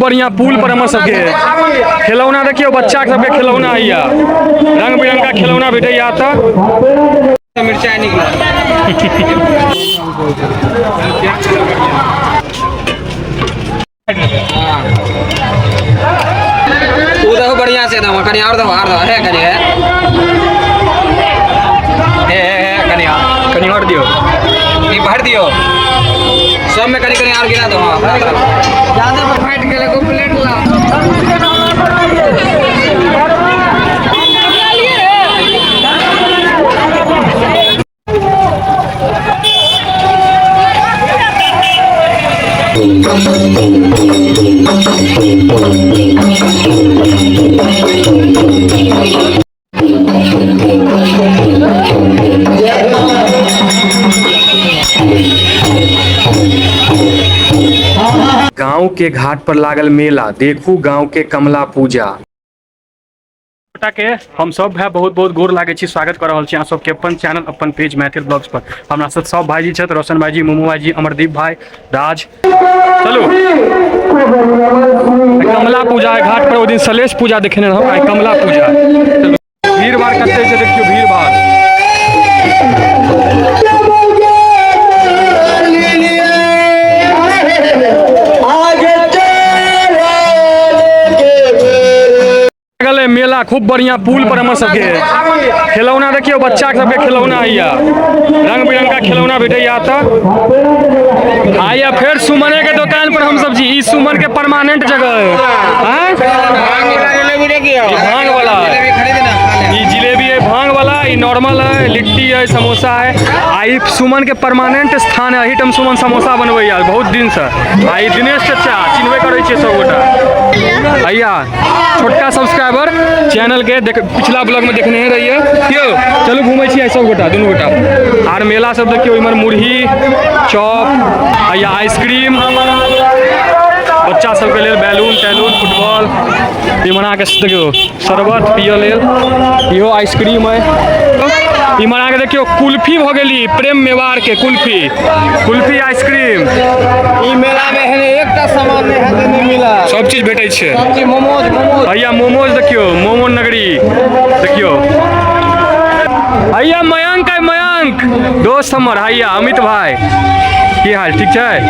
बढ़िया पुल पर हमर सबके खिलौना देखियो, बच्चा सबके खिलौना हैया, रंग बिरंग का खिलौना भेटैया तऽ मिर्चाई निकला तू देखो बढ़िया से दवा कनी और दवा है कनी है कनी और दियो, ये भर दियो सब में कनी और गिरा दो। ज्यादा फाइट के लिए को प्लेट ला गांव के घाट पर लागल मेला, देखू गांव के कमला पूजा के हम सब है बहुत बहुत गोर लागे छी, स्वागत कर रहल छी अहाँ सबके अपन चैनल अपन पेज मैथिल ब्लॉग्स पर। हमरा साथ सब भाईजी छथि, रोशन भाईजी, मोमू भाईजी, अमरदीप भाई, राज। चलो कमला पूजा है घाट पर, वो दिन सलेश पूजा देखने रहो, आई कमला पूजा। भीड़ भाड़ करते से देखियो, भीड़ भाड़ मेला खूब बढ़िया पुल पर हमर सबके खिलौना देखियो, बच्चा सबके खिलौना हैया, रंग बिरंग का खिलौना भेटैया तऽ आइया फिर सुमने के दुकान पर हम सब जी। ई सुमन के परमानेंट जगह है, भांग वाला ये जिलेबी है, भांग वाला ये नॉर्मल है, लिट्टी है, समोसा है। आई सुमन के परमानेंट स्थान है, हिटम सुमन समोसा बनबै यार बहुत दिन से। आई दिनेश चाचा चिन्हबे करै छियै सब गोटा भैया, छोटका सब्सक्राइबर चैनल के पिछला ब्लॉग में देखने रहिए क्यों। चलो घूमे छी सब गोटा दुनू गोटा। आर मेला सब देखियो, इमहर मुरही चॉप या आइसक्रीम, बच्चा सबके लेल बैलून टैलून फुटबॉल, इमहर अहाँके देखियो शरबत पिय लेल, इहो आइसक्रीम है। इमहर अहाँके देखियो कुल्फी भ गेली, प्रेम मेवाड़ के कुल्फी आइसक्रीम। ई मेला में है एकटा सामान नहीं मिला, सब चीज भेटै छै। मोमोज भैया मोमोज देखियो, मोमो नगरी देखियो। भैया मयंक है, मयंक दोस्त हमर हैया, अमित भाई की हाल, ठीक छै।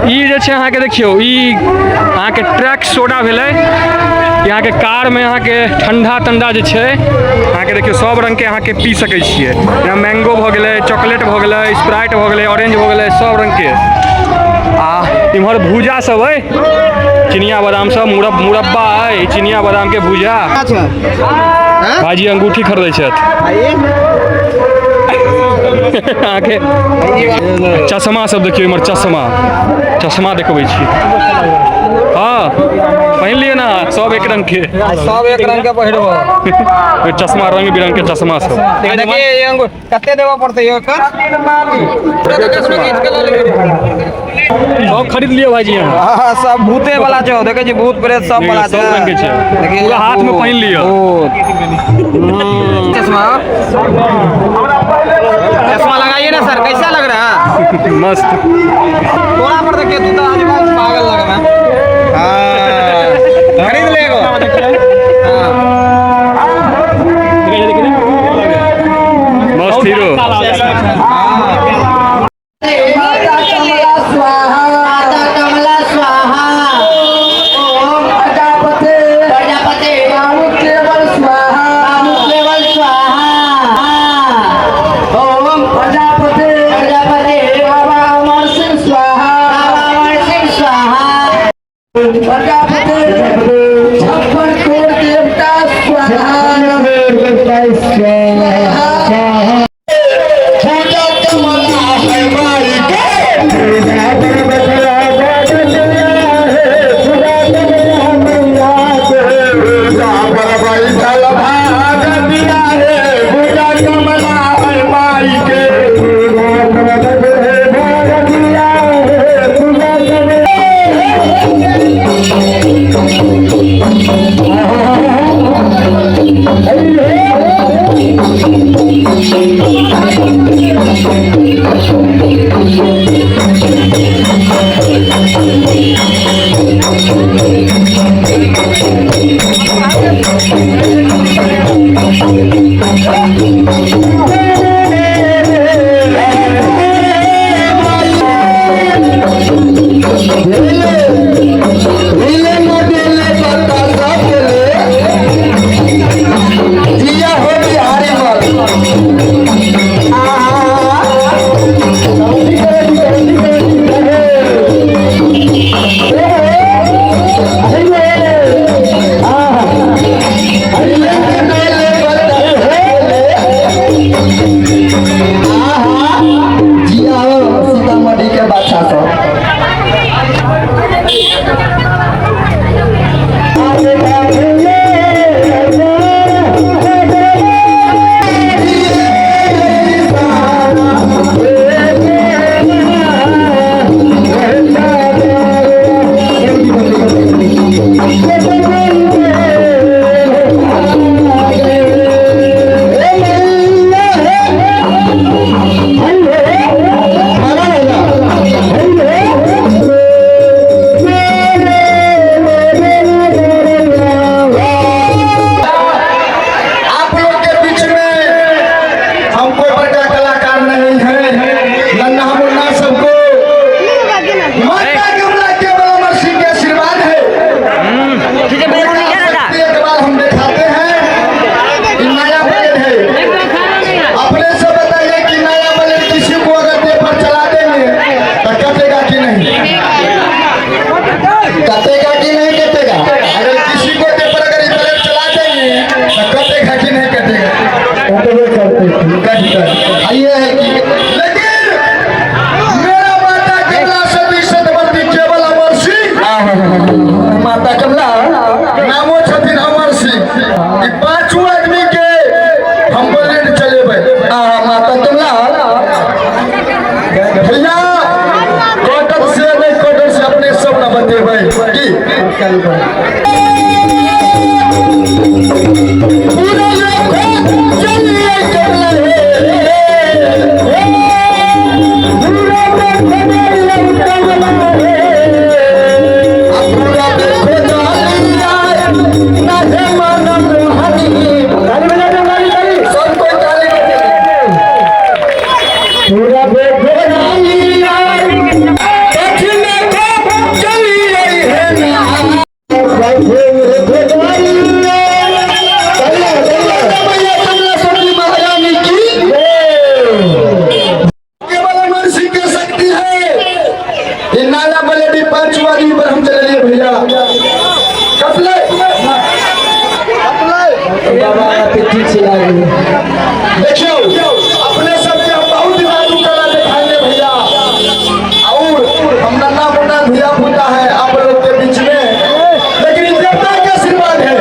ई जे छै अहाँके देखियो, ई अहाँके ट्रैक सोडा भेलै, यहाँ के कार में अहाँके ठंडा तंडा जे छै अहाँके देखियो सब रंग के अहाँके पी सकै छियै। यहाँ मैंगो भ गेलै, चॉकलेट भ गेलै, स्प्राइट भ गेलै, ऑरेंज भ गेलै, सब रंग के। इम्हर भूजा सब है, चिनिया बादाम सब, मुरब्बा है, चिनिया बादाम के भूजा। भाजी अंगूठी खरीदै छथि। चश्मा सब देखियो, इमहर चश्मा देखबै छी। हाँ पहन लिए ना, सब एक रंग के, सब एक रंग के पहिरबो चश्मा, रंग बिरंग के चश्मा सब। देखिए ये अंगूर कते देबो पड़ते है एकर, सब खरीद लियो भाईजी यहाँ। हां सब भूते वाला छौ, देखे छी भूत प्रेत सब वाला सब रंग के छै, देखिए पूरा हाथ में पहन लियो चश्मा। चश्मा लगाइए ना सर, कैसा लग रहा है? मस्त। थोड़ा पर देखिए, तू तो आज पागल लग रहा है। खरीद लेगो। मस्त हीरो। देखियो अपने सबके हम बहुत जादू कला दिखाएंगे भैया, और हम नन्ना मुन्ना धिया पुता है आप लोग के बीच में, लेकिन देवता का आशीर्वाद है।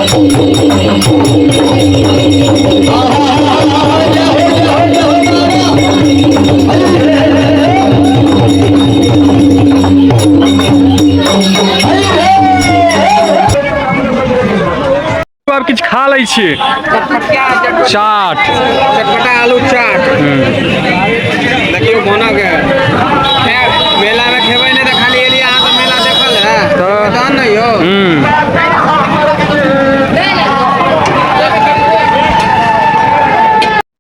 आप किछ खा लै छियै चाट चटपटा आलू चाट देखियो बनक है मेला में खेबै नहीं तो खाली एलिए अहाँ तो मेला देखल है तहन नहीं हो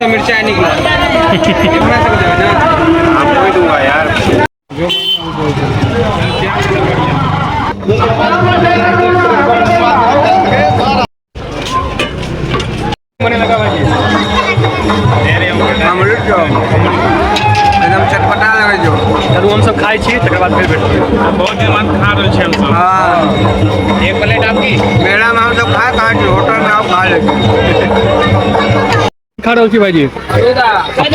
मिर्चाई निकला अपना सब देवे ना हम कोई दूंगा यार मने लगा भाई एकदम चटपटा लगे जो चलू हम सब खाइ छी तकर बाद फिर बैठ बहुत दिन बाद खा रहे छी हम सब। हाँ एक प्लेट आपकी मेला में हम सब खाए कहाँ छी होटल में आप खा ले खा रहल छी भाईजी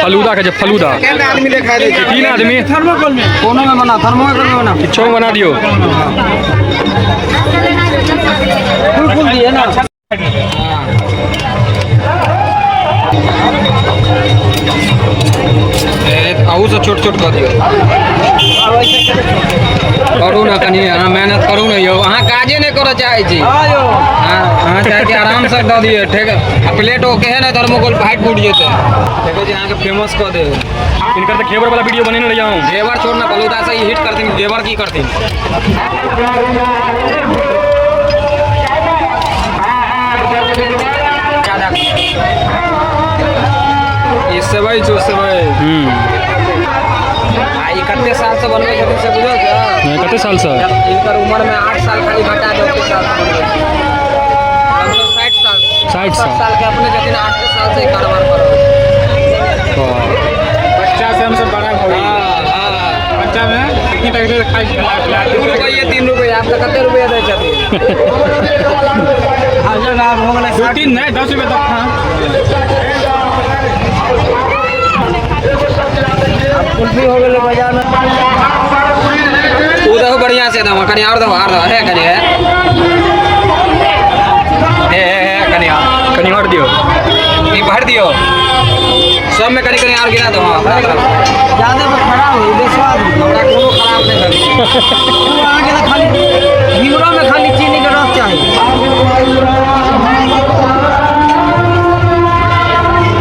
फलूदा के फलूदा केतना आदमी ले खाए दे छी 3 आदमी थर्मोकोल में कोनो में बना थर्मोकोल में बना किछो बना दियो फुल दिए ना आऊ से छोट छोट कर दियो करू ना कनी मेहनत करू ना यो अहाँ काजे नहीं करे चाहे छी अहाँ चाहे कि आराम से दे दिए ठीक है प्लेट ओके है ना थर्मोकोल फाइट फूट जेते देखो जी अहाँ के फेमस कर दे इनकर तो घेवर वाला वीडियो बने रह जाऊं घेवर छोड़ ना फलूदा से ही हिट करती घेवर की करती ये सेवई जो सेवई आई कते साल से बनवे छथिन से बुझो क्या कते साल से इनकर उम्र में 8 साल खाली घटा दो के साथ बनवे 60 साल 60 साल के अपने छथिन 8 साल से कारोबार कर रहे बच्चा से हम सब बड़ा हो गए बच्चा में कितनी तक से खाई खिला 2 रुपये 3 रुपये आप तो कते रुपये दे छथिन हजार लाभ हो गए 2-3 नहीं 10 रुपये तक खा कुल्फी हो गए बाजार में उधर बढ़िया से दवा कनी और दवा है कनी है कनी और दियो ये भर दियो सब में कनी कनी और गिरा दो ज्यादा पर खराब हो बेस्वाद हमरा कोनो खराब नहीं करी आगे ना खाली घिवरा में खाली चीनी के रस चाहिए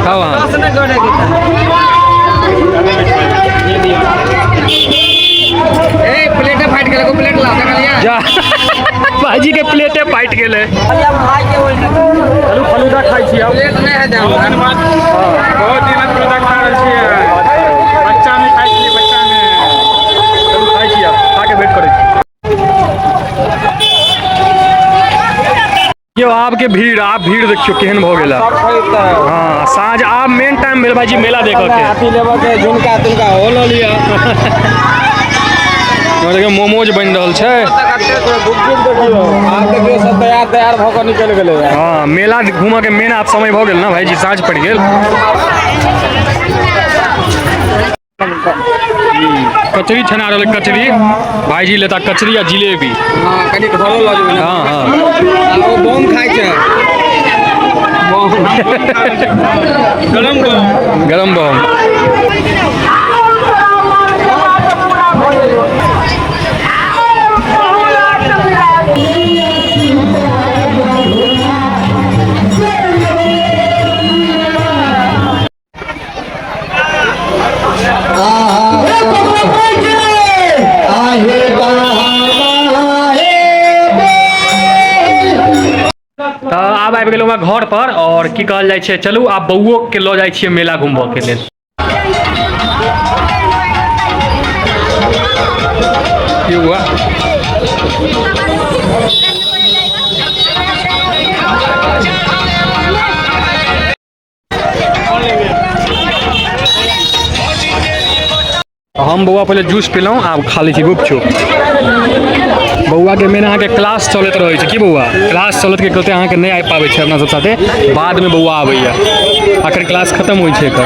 खाओ हां रस में गड़े के ए प्लेट फाइट के लगो प्लेट ला सकलिया जा भाजी के प्लेटे फाइट गेले खाली हम खाई के होई चलू फलूदा खाइ छी अब प्लेट नहीं है जाओ बहुत दिन बाद प्रोडक्ट खा रहे छी बच्चा में खाई छी बच्चा में चलू खाइ छी अब खा के वेट करै छी यो आपके भीड़ आप भीड़ देखियो केहन भ गेला हां साँझ आप मेन टाइम भेल भाईजी मेला देखऽ के हाथी लेबो के झुमका तुमका हो ल लिया और देखियो मोमोज बन रहल छै आप देखियो सब तैयार भ के निकल गेले हां मेला घूमऽ के मेन आप समय भ गेल ना भाईजी साँझ पड़ गेल कचरी छना रहल कचरी भाईजी लेता कचरी आ जिलेबी हां कनी घरो ल जेबै ना हां हां ओ बम खाइ छै बम गरम बम आब आबि गेलहुँ घर पर और की कहल जाइ छै चलू आब बौओ के लऽ जाइ छियै मेला घूमबऽ के लेल की हुआ हम बौआ पहले जूस पिलहुँ आब खा लै छी गुपचुप बौआ के मेन अहाँके क्लास चलैत रहै छै की बौआ क्लास चलत के कहते अहाँके नहीं आबि पाबै छै अपना सब साथे बाद में बौआ आबैया आखिर क्लास खत्म होइ छै एकर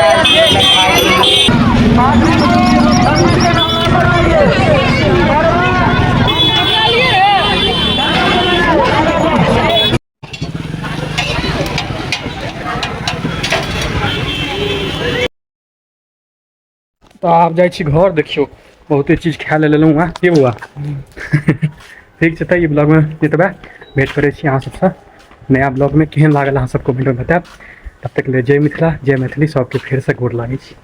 तो आप जाइ छी घर देखियो बहुते चीज खाय लेलहुँ हँ की बुआ ठीक छै तऽ ई ब्लॉगमे एतबे भेंट करै छी अहाँ सबसँ नया ब्लॉगमे केहन लागल अहाँ सब कमेंटमे बतायब तब तक ले जय मिथिला जय मैथिली सबके फेरसँ गोर लागै छी।